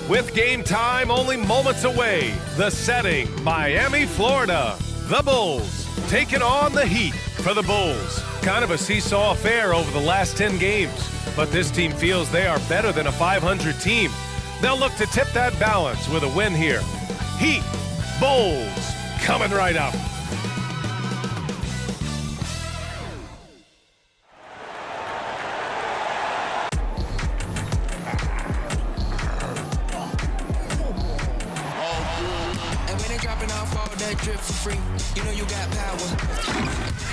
With game time only moments away, the setting, Miami, Florida. The Bulls taking on the Heat. For the Bulls, kind of a seesaw affair over the last 10 games. But this team feels they are better than a 500 team. They'll look to tip that balance with a win here. Heat, Bulls, coming right up. Drip for free, you know you got power. Ain't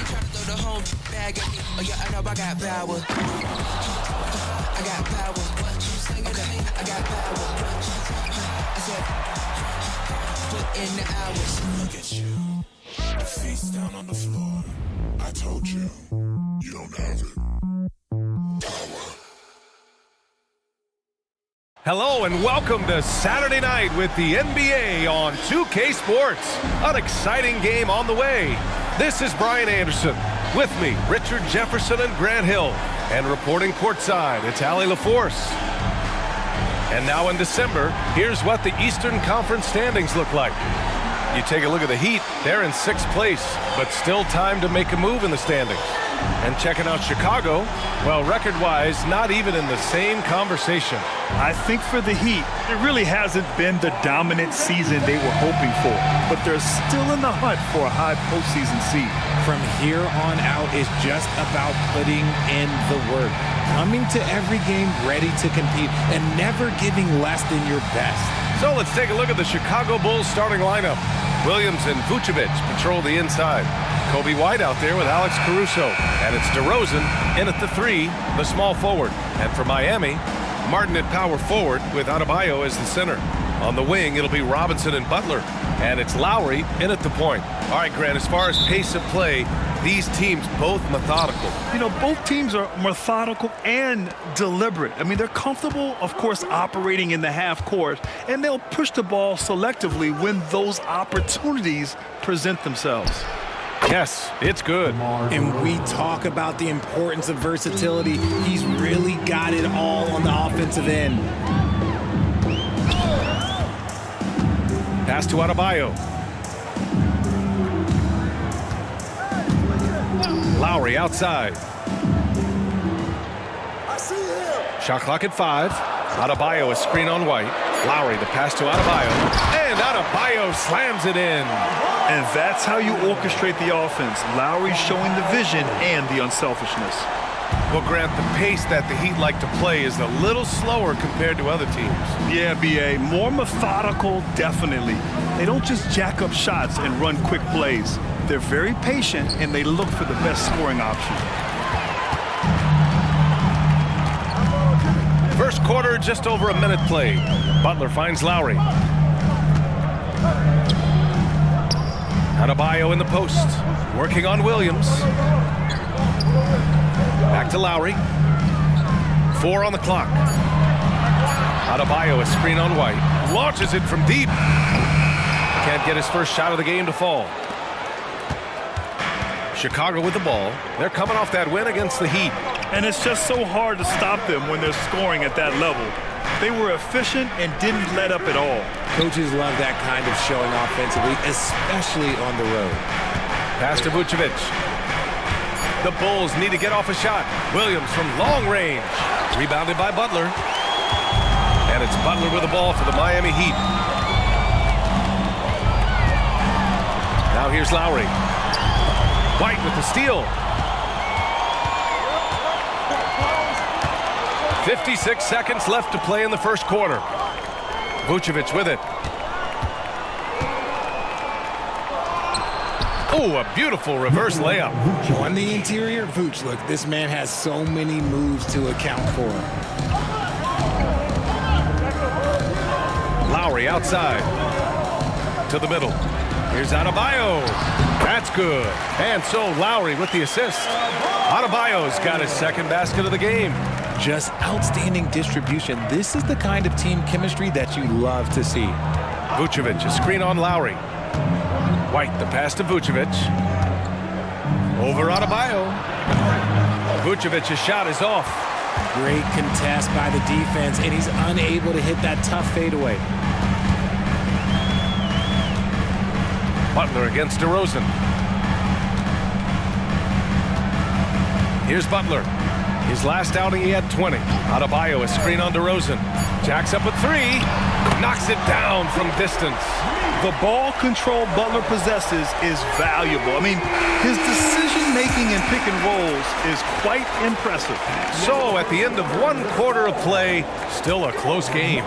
trying to throw the whole bag at me. Oh yeah, I know I got power. I got power. Okay, I got power. I said, put in the hours. Look at you, face down on the floor. I told you, you don't have it. Hello and welcome to Saturday night with the NBA on 2K Sports. An exciting game on the way. This is Brian Anderson. With me, Richard Jefferson and Grant Hill. And reporting courtside, it's Allie LaForce. And now in December, here's what the Eastern Conference standings look like. You take a look at the Heat, they're in 6th place, but still time to make a move in the standings. And checking out Chicago, well, record-wise, not even in the same conversation. I think for the Heat, it really hasn't been the dominant season they were hoping for, but they're still in the hunt for a high postseason seed. From here on out is just about putting in the work, coming to every game ready to compete, and never giving less than your best. So let's take a look at the Chicago Bulls starting lineup. Williams and Vucevic patrol the inside. Kobe White out there with Alex Caruso. And it's DeRozan in at the 3, the small forward. And for Miami, Martin at power forward with Adebayo as the center. On the wing, it'll be Robinson and Butler. And it's Lowry in at the point. All right, Grant, as far as pace of play, these teams both methodical. You know, both teams are methodical and deliberate. I mean, they're comfortable, of course, operating in the half court, and they'll push the ball selectively when those opportunities present themselves. Yes, it's good. And we talk about the importance of versatility. He's really got it all on the offensive end. Pass to Adebayo. Lowry outside. Shot clock at 5. Adebayo a screen on White. Lowry the pass to Adebayo. And Adebayo slams it in. And that's how you orchestrate the offense. Lowry showing the vision and the unselfishness. Well, Grant, the pace that the Heat like to play is a little slower compared to other teams. Yeah, B.A. More methodical, definitely. They don't just jack up shots and run quick plays. They're very patient, and they look for the best scoring option. First quarter, just over a minute played. Butler finds Lowry. Adebayo in the post, working on Williams. Back to Lowry. 4 on the clock. Adebayo a screen on White. Launches it from deep. Can't get his first shot of the game to fall. Chicago with the ball. They're coming off that win against the Heat. And it's just so hard to stop them when they're scoring at that level. They were efficient and didn't let up at all. Coaches love that kind of showing offensively, especially on the road. Pass to Vucevic. The Bulls need to get off a shot. Williams from long range. Rebounded by Butler. And it's Butler with the ball for the Miami Heat. Now here's Lowry. White with the steal. 56 seconds left to play in the first quarter. Vucevic with it. Oh, a beautiful reverse layup. On the interior, Vooch, look, this man has so many moves to account for. Lowry outside. To the middle. Here's Adebayo. That's good. And so Lowry with the assist. Adebayo's got his second basket of the game. Just outstanding distribution. This is the kind of team chemistry that you love to see. Vucevic, a screen on Lowry. White, the pass to Vucevic. Over Adebayo. Vucevic's shot is off. Great contest by the defense, and he's unable to hit that tough fadeaway. Butler against DeRozan. Here's Butler. His last outing, he had 20. Adebayo, a screen on DeRozan. Jacks up a three. Knocks it down from distance. The ball control Butler possesses is valuable. I mean, his decision-making in pick and rolls is quite impressive. So, at the end of 1 quarter of play, still a close game.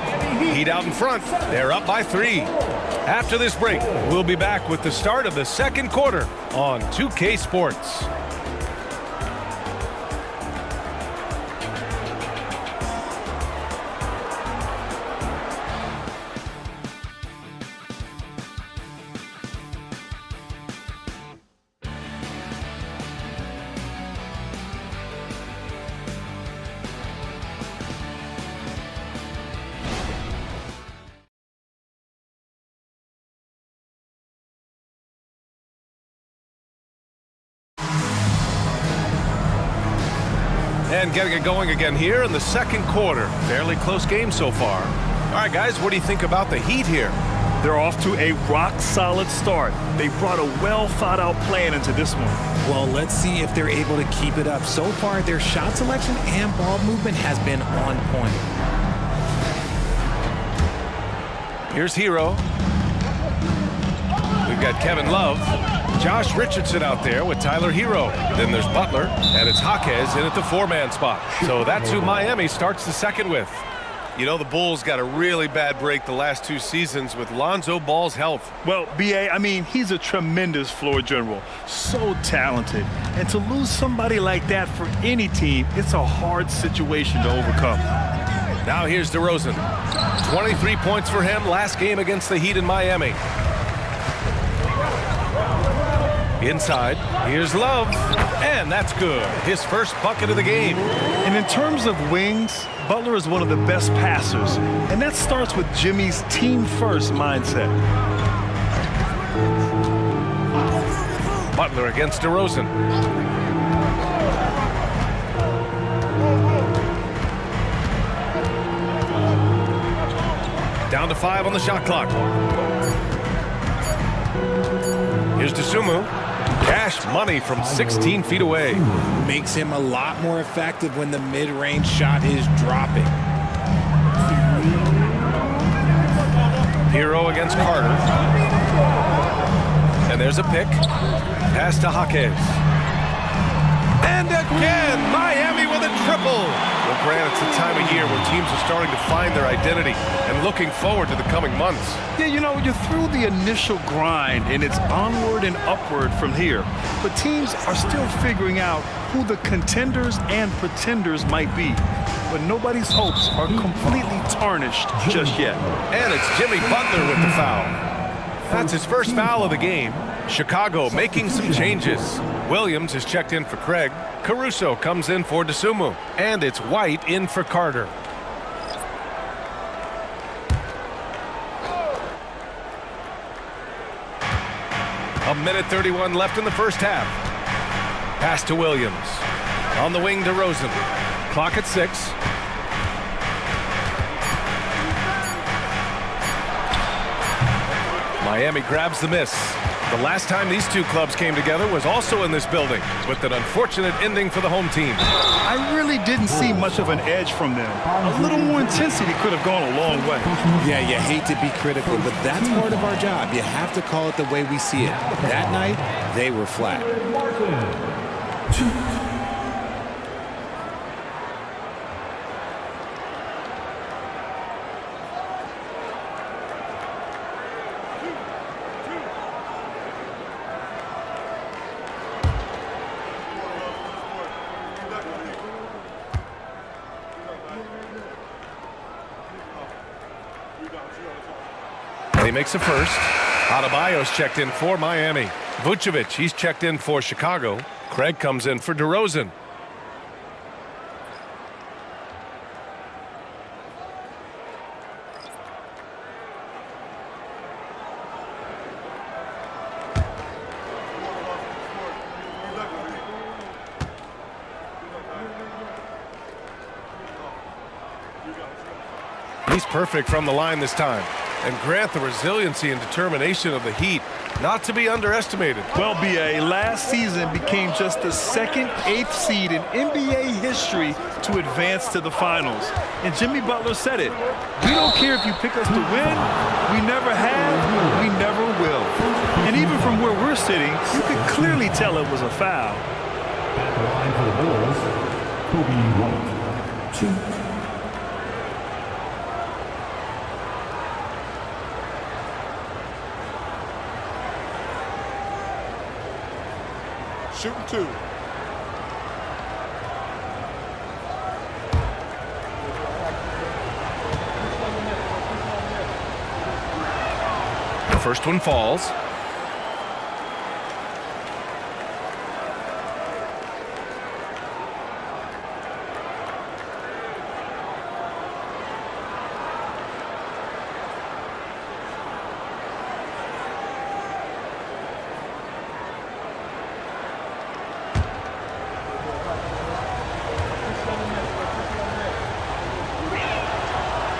Heat out in front. They're up by 3. After this break, we'll be back with the start of the second quarter on 2K Sports. And getting it going again here in the second quarter. Fairly close game so far. All right, guys, what do you think about the Heat here? They're off to a rock-solid start. They brought a well-thought-out plan into this one. Well, let's see if they're able to keep it up. So far, their shot selection and ball movement has been on point. Here's Hero. We've got Kevin Love. Josh Richardson out there with Tyler Hero. Then there's Butler, and it's Jaquez in at the 4-man spot. So that's who Miami starts the second with. You know, the Bulls got a really bad break the last 2 seasons with Lonzo Ball's health. Well, B.A., I mean, he's a tremendous floor general. So talented. And to lose somebody like that for any team, it's a hard situation to overcome. Now here's DeRozan. 23 points for him last game against the Heat in Miami. Inside, here's Love, and that's good. His first bucket of the game. And in terms of wings, Butler is one of the best passers, and that starts with Jimmy's team-first mindset. Butler against DeRozan. Down to 5 on the shot clock. Here's DeSumo. Cash money from 16 feet away. Makes him a lot more effective when the mid-range shot is dropping. Hero against Carter. And there's a pick. Pass to Jaquez. And again, Miami with a triple. Well, Grant, it's the time of year where teams are starting to find their identity and looking forward to the coming months. Yeah, you know, you're through the initial grind, and it's onward and upward from here. But teams are still figuring out who the contenders and pretenders might be. But nobody's hopes are completely tarnished just yet. And it's Jimmy Butler with the foul. That's his first foul of the game. Chicago making some changes. Williams is checked in for Craig. Caruso comes in for DeSumo. And it's White in for Carter. A minute 31 left in the first half. Pass to Williams. On the wing, DeRozan. Clock at 6. Miami grabs the miss. The last time these two clubs came together was also in this building, with an unfortunate ending for the home team. I really didn't see much of an edge from them. A little more intensity could have gone a long way. Yeah, you hate to be critical, but that's part of our job. You have to call it the way we see it. That night, they were flat. He makes a first. Adebayo's checked in for Miami. Vucevic, he's checked in for Chicago. Craig comes in for DeRozan. He's perfect from the line this time. And Grant, the resiliency and determination of the Heat, not to be underestimated. Well, B.A., last season became just the second 8th seed in NBA history to advance to the finals. And Jimmy Butler said it. We don't care if you pick us to win. We never have. We never will. And even from where we're sitting, you could clearly tell it was a foul. At the line for the Bulls, Kobe White. 2. Shooting 2. The first one falls.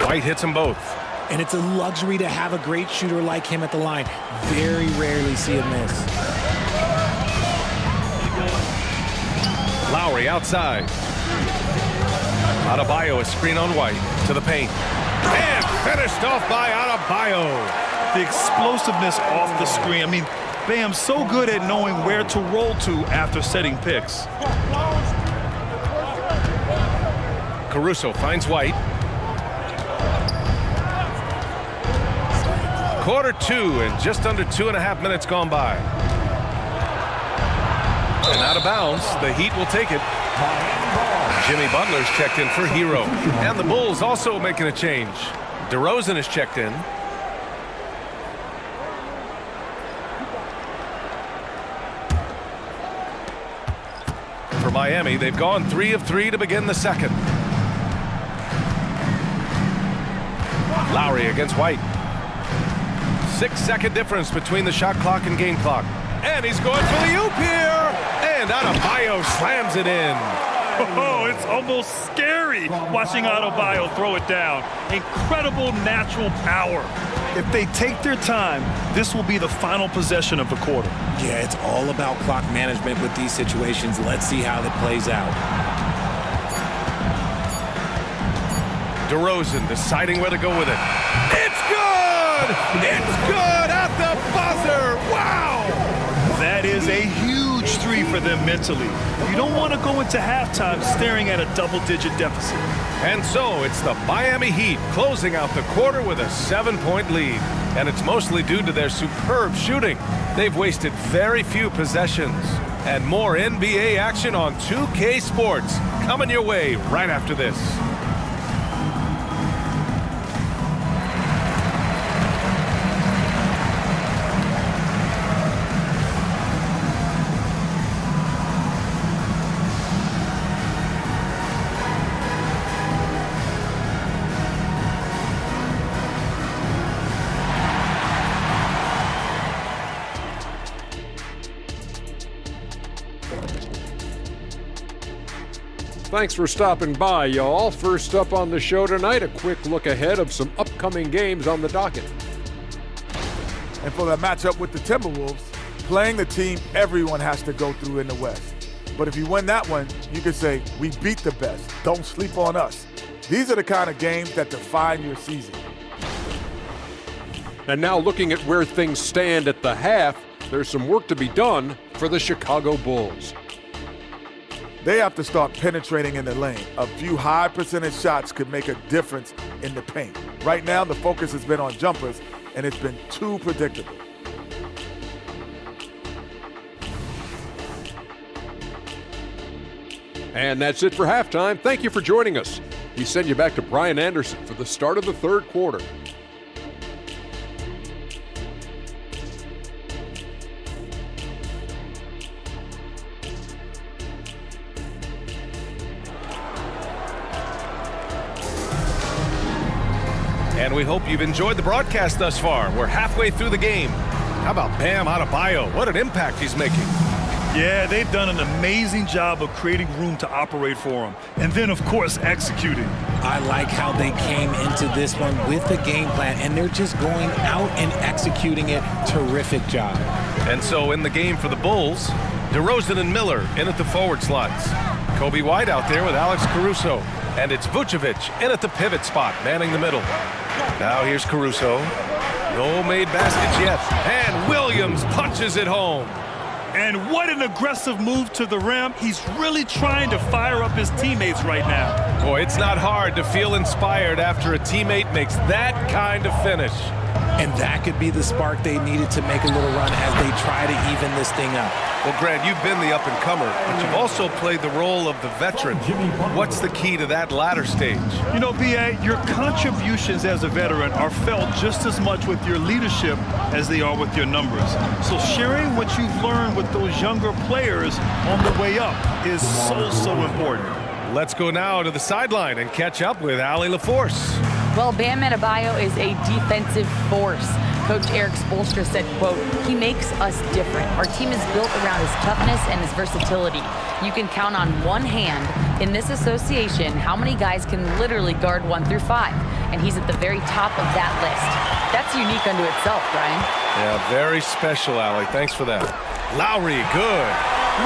White hits them both. And it's a luxury to have a great shooter like him at the line. Very rarely see him miss. Lowry outside. Adebayo is screen on White to the paint. And finished off by Adebayo. The explosiveness off the screen. I mean, Bam's so good at knowing where to roll to after setting picks. Caruso finds White. Quarter 2 and just under 2.5 minutes gone by. And out of bounds, the Heat will take it. Jimmy Butler's checked in for Hero. And the Bulls also making a change. DeRozan is checked in. For Miami, they've gone 3 of 3 to begin the second. Lowry against White. 6-second difference between the shot clock and game clock. And he's going for the oop here. And Adebayo slams it in. Oh, it's almost scary watching Adebayo throw it down. Incredible natural power. If they take their time, this will be the final possession of the quarter. Yeah, it's all about clock management with these situations. Let's see how that plays out. DeRozan deciding where to go with it. It's good! It's good at the buzzer! Wow! That is a huge 3 for them mentally. You don't want to go into halftime staring at a double-digit deficit. And so it's the Miami Heat closing out the quarter with a 7-point lead. And it's mostly due to their superb shooting. They've wasted very few possessions. And more NBA action on 2K Sports coming your way right after this. Thanks for stopping by, y'all. First up on the show tonight, a quick look ahead of some upcoming games on the docket. And for that matchup with the Timberwolves, playing the team everyone has to go through in the West. But if you win that one, you can say, we beat the best. Don't sleep on us. These are the kind of games that define your season. And now looking at where things stand at the half, there's some work to be done for the Chicago Bulls. They have to start penetrating in the lane. A few high percentage shots could make a difference in the paint. Right now, the focus has been on jumpers, and it's been too predictable. And that's it for halftime. Thank you for joining us. We send you back to Brian Anderson for the start of the third quarter. And we hope you've enjoyed the broadcast thus far. We're halfway through the game. How about Bam Adebayo? What an impact he's making. Yeah, they've done an amazing job of creating room to operate for him. And then, of course, executing. I like how they came into this one with the game plan, and they're just going out and executing it. Terrific job. And so in the game for the Bulls, DeRozan and Miller in at the forward slots. Kobe White out there with Alex Caruso. And it's Vucevic in at the pivot spot, manning the middle. Now here's Caruso. No made baskets yet. And Williams punches it home. And what an aggressive move to the rim. He's really trying to fire up his teammates right now. Boy, it's not hard to feel inspired after a teammate makes that kind of finish. And that could be the spark they needed to make a little run as they try to even this thing up. Well, Grant, you've been the up-and-comer, but you've also played the role of the veteran. What's the key to that latter stage? You know, B.A., your contributions as a veteran are felt just as much with your leadership as they are with your numbers. So sharing what you've learned with those younger players on the way up is so important. Let's go now to the sideline and catch up with Allie LaForce. Well, Bam Adebayo is a defensive force. Coach Eric Spoelstra said, quote, "He makes us different. Our team is built around his toughness and his versatility. You can count on one hand in this association how many guys can literally guard 1 through 5. And he's at the very top of that list. That's unique unto itself, Brian." Yeah, very special, Allie. Thanks for that. Lowry, good.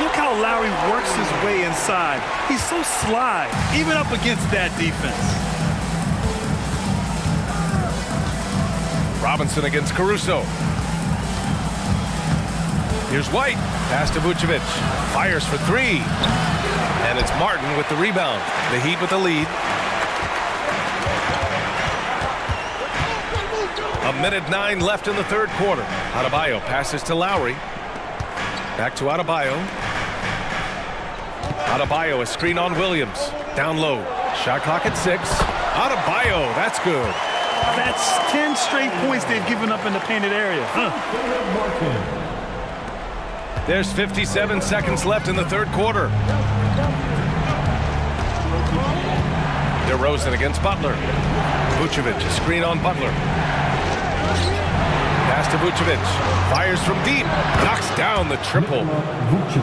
Look how Lowry works his way inside. He's so sly, even up against that defense. Robinson against Caruso. Here's White. Pass to Vucevic. Fires for 3. And it's Martin with the rebound. The Heat with the lead. 1:09 left in the third quarter. Adebayo passes to Lowry. Back to Adebayo. Adebayo, a screen on Williams. Down low. Shot clock at 6. Adebayo, that's good. That's 10 straight points they've given up in the painted area. There's 57 seconds left in the third quarter. DeRozan against Butler. Vucevic, a screen on Butler. Pass to Vucevic. Fires from deep. Knocks down the triple.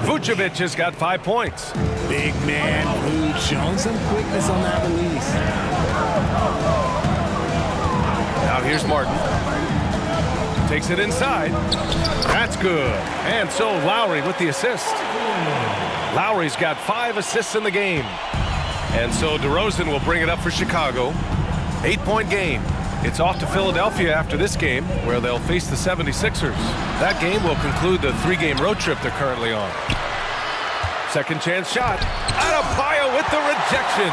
Vucevic has got 5 points. Big man, Vooch, showing some quickness on that release. Now here's Martin. Takes it inside. That's good. And so Lowry with the assist. Lowry's got 5 assists in the game. And so DeRozan will bring it up for Chicago. 8-point game. It's off to Philadelphia after this game, where they'll face the 76ers. That game will conclude the 3-game road trip they're currently on. Second chance shot. Adebayo with the rejection.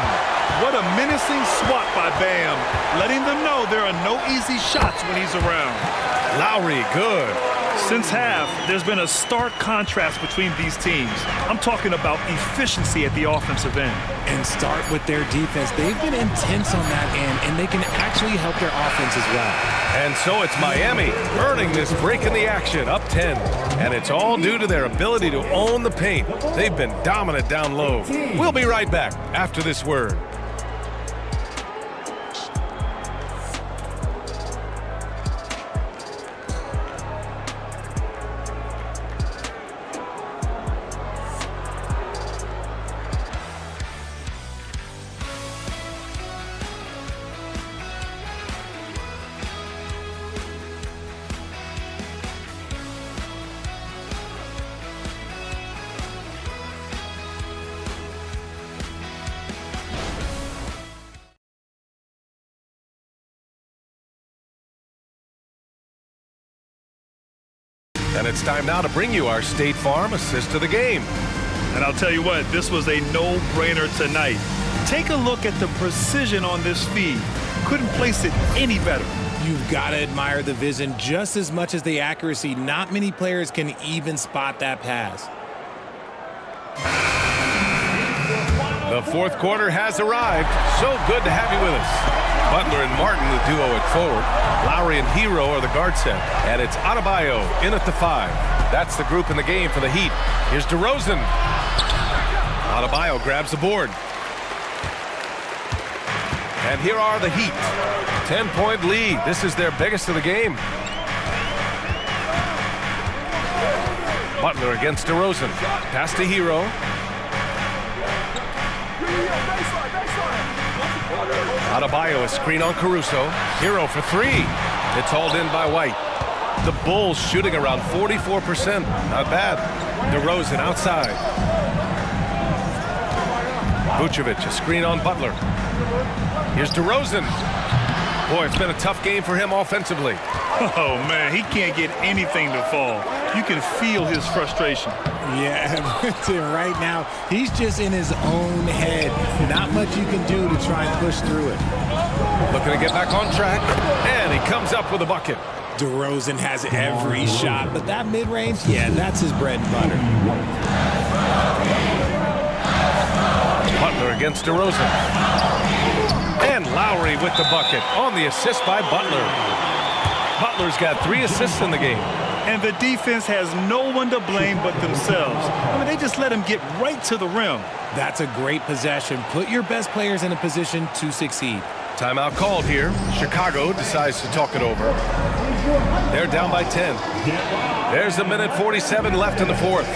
What a menacing swat by Bam, letting them know there are no easy shots when he's around. Lowry, good. Since half, there's been a stark contrast between these teams. I'm talking about efficiency at the offensive end. And start with their defense. They've been intense on that end, and they can actually help their offense as well. And so it's Miami earning this break in the action, up 10. And it's all due to their ability to own the paint. They've been dominant down low. We'll be right back after this word. And it's time now to bring you our State Farm assist of the game. And I'll tell you what, this was a no-brainer tonight. Take a look at the precision on this feed. Couldn't place it any better. You've got to admire the vision just as much as the accuracy. Not many players can even spot that pass. The fourth quarter has arrived. So good to have you with us. Butler and Martin, the duo at forward. Lowry and Hero are the guard set. And it's Adebayo in at the 5. That's the group in the game for the Heat. Here's DeRozan. Adebayo grabs the board. And here are the Heat. 10-point lead. This is their biggest of the game. Butler against DeRozan. Pass to Hero. Adebayo, a screen on Caruso. Hero for three. It's hauled in by White. The Bulls shooting around 44%. Not bad. DeRozan outside. Vucevic, a screen on Butler. Here's DeRozan. Boy, it's been a tough game for him offensively. Oh, man, he can't get anything to fall. You can feel his frustration. Yeah, right now, he's just in his own head. Not much you can do to try and push through it. Looking to get back on track, and he comes up with a bucket. DeRozan has every shot, but that mid-range, yeah, that's his bread and butter. Butler against DeRozan. And Lowry with the bucket on the assist by Butler. Butler's got 3 assists in the game. And the defense has no one to blame but themselves. I mean, they just let him get right to the rim. That's a great possession. Put your best players in a position to succeed. Timeout called here. Chicago decides to talk it over. They're down by 10. There's a minute 47 left in the fourth.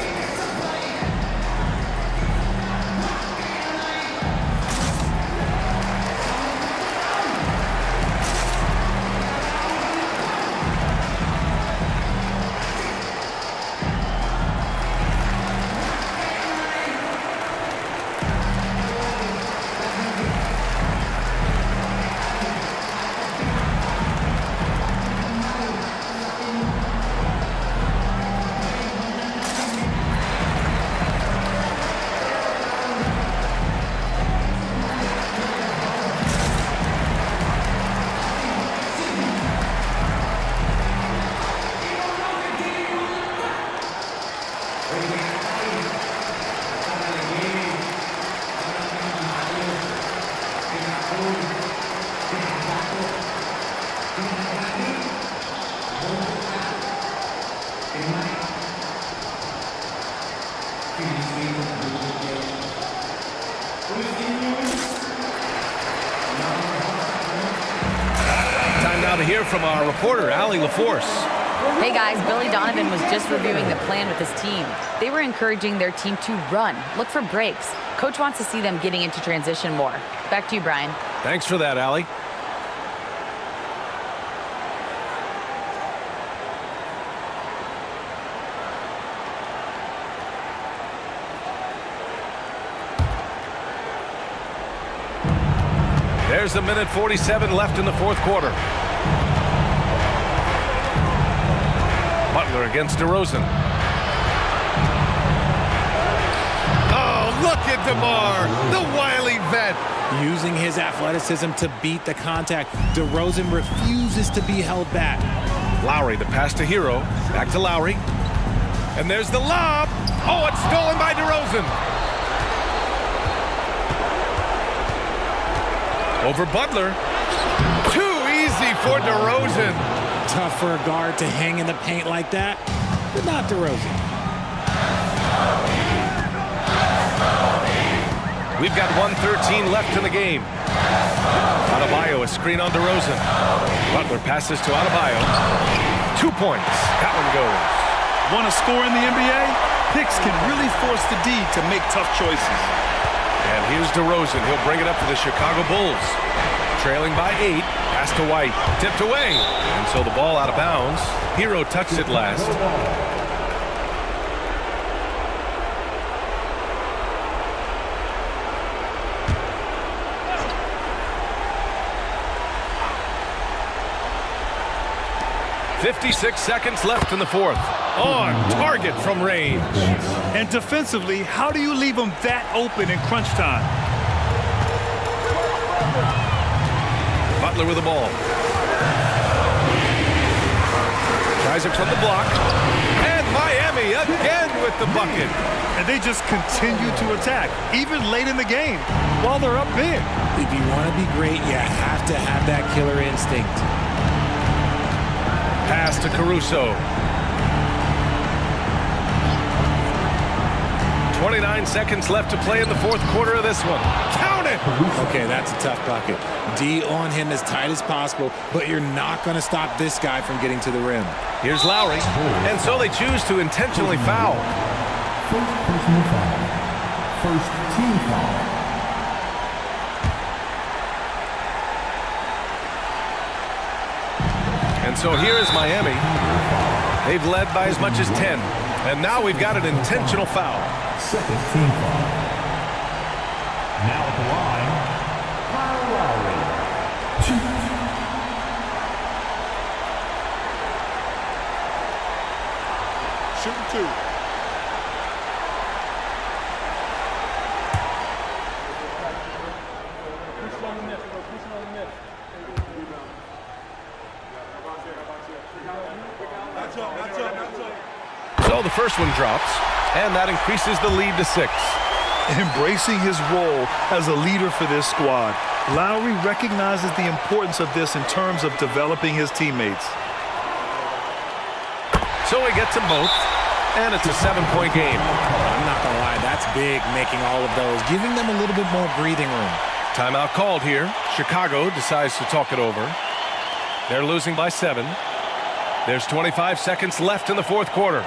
Time now to hear from our reporter, Allie LaForce. Hey guys, Billy Donovan was just reviewing the plan with his team. They were encouraging their team to run, look for breaks. Coach wants to see them getting into transition more. Back to you, Brian. Thanks for that, Allie. There's a minute 47 left in the fourth quarter. Butler against DeRozan. Oh, look at DeMar, the wily vet. Using his athleticism to beat the contact. DeRozan refuses to be held back. Lowry, the pass to Hero. Back to Lowry. And there's the lob. Oh, it's stolen by DeRozan. Over Butler. Too easy for DeRozan. Tough for a guard to hang in the paint like that, but not DeRozan. We've got 1:13 left in the game. Adebayo, a screen on DeRozan. Butler passes to Adebayo. 2 points. That one goes. Want to score in the NBA? Picks can really force the D to make tough choices. And here's DeRozan. He'll bring it up for the Chicago Bulls. Trailing by 8. Pass to White. Tipped away. And so the ball out of bounds. Hero touched it last. .56 seconds left in the fourth. On target from range. And defensively, how do you leave them that open in crunch time? Butler with the ball. Tries it from the block. And Miami again with the bucket. And they just continue to attack, even late in the game, while they're up big. If you want to be great, you have to have that killer instinct. Pass to Caruso. 29 seconds left to play in the fourth quarter of this one. Count it! Okay, that's a tough bucket. D on him as tight as possible, but you're not going to stop this guy from getting to the rim. Here's Lowry, and so they choose to intentionally foul. First personal foul. First team foul. And so here is Miami. They've led by as much as 10. And now we've got an intentional foul. Second team foul. Now at the line, Kyle Lowry. Shooting two. So the first one drops, and that increases the lead to 6. Embracing his role as a leader for this squad, Lowry recognizes the importance of this in terms of developing his teammates. So he gets them both, and it's a 7-point game. I'm not going to lie, that's big, making all of those, giving them a little bit more breathing room. Timeout called here. Chicago decides to talk it over. They're losing by 7. There's 25 seconds left in the fourth quarter.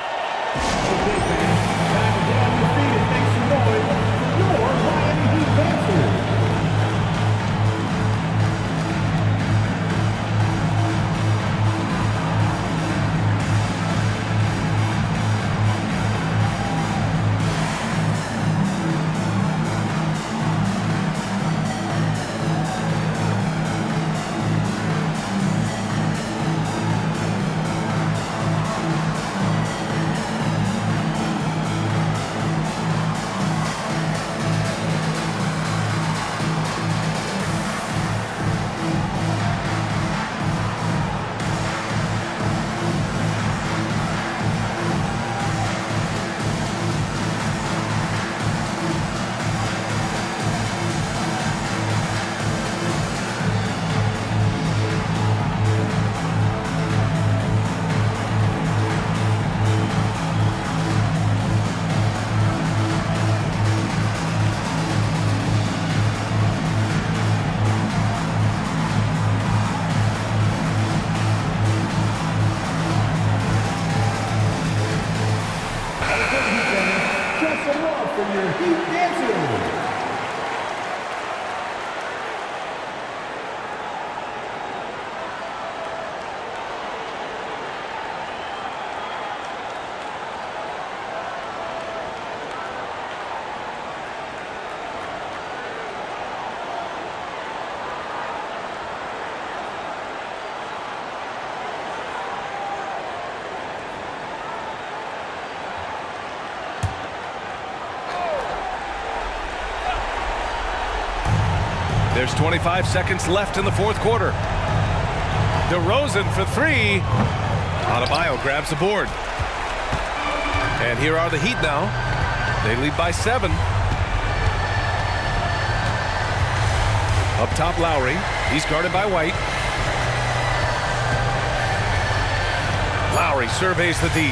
There's 25 seconds left in the fourth quarter. DeRozan for 3. Adebayo grabs the board. And here are the Heat now. They lead by 7. Up top, Lowry. He's guarded by White. Lowry surveys the D.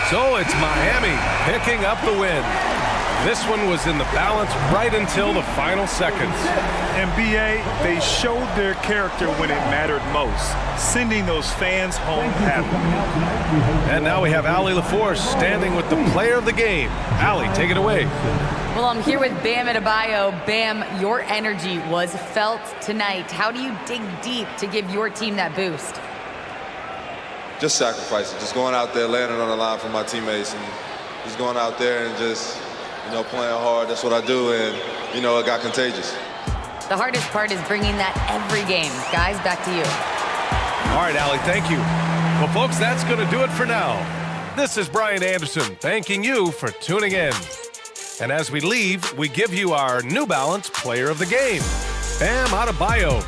So it's Miami picking up the win. This one was in the balance right until the final seconds. And BA, they showed their character when it mattered most, sending those fans home happy. And now we have Allie LaForce standing with the player of the game. Allie, take it away. Well, I'm here with Bam Adebayo. Bam, your energy was felt tonight. How do you dig deep to give your team that boost? Just sacrificing, just going out there, laying it on the line for my teammates, and just going out there and just, playing hard. That's what I do, and, it got contagious. The hardest part is bringing that every game. Guys, back to you. All right, Allie, thank you. Well, folks, that's going to do it for now. This is Brian Anderson thanking you for tuning in. And as we leave, we give you our New Balance Player of the Game, Bam Adebayo.